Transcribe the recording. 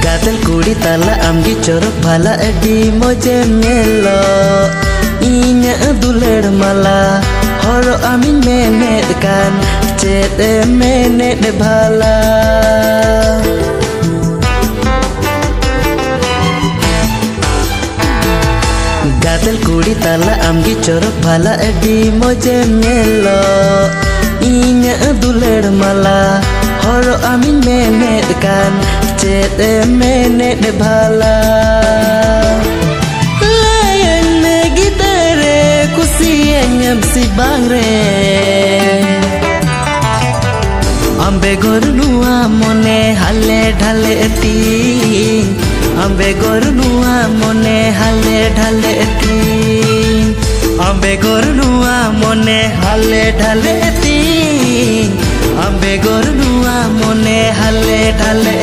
Gatel kuri tala amgi chorok bhala adi moje melo Inya duler mala horo amin menet kan cede menet bhala Gatel kuri tala amgi chorok bhala adi moje melo Inya duler mala horo amin menet kan cede menet bhala Layan me gitare kusianya si bangre Ambe gornua mone hale dhale ti Ambe gornua mone hale dhale ti Ambe gornua mone hale dhale ti Ambe gornua mone hale dhale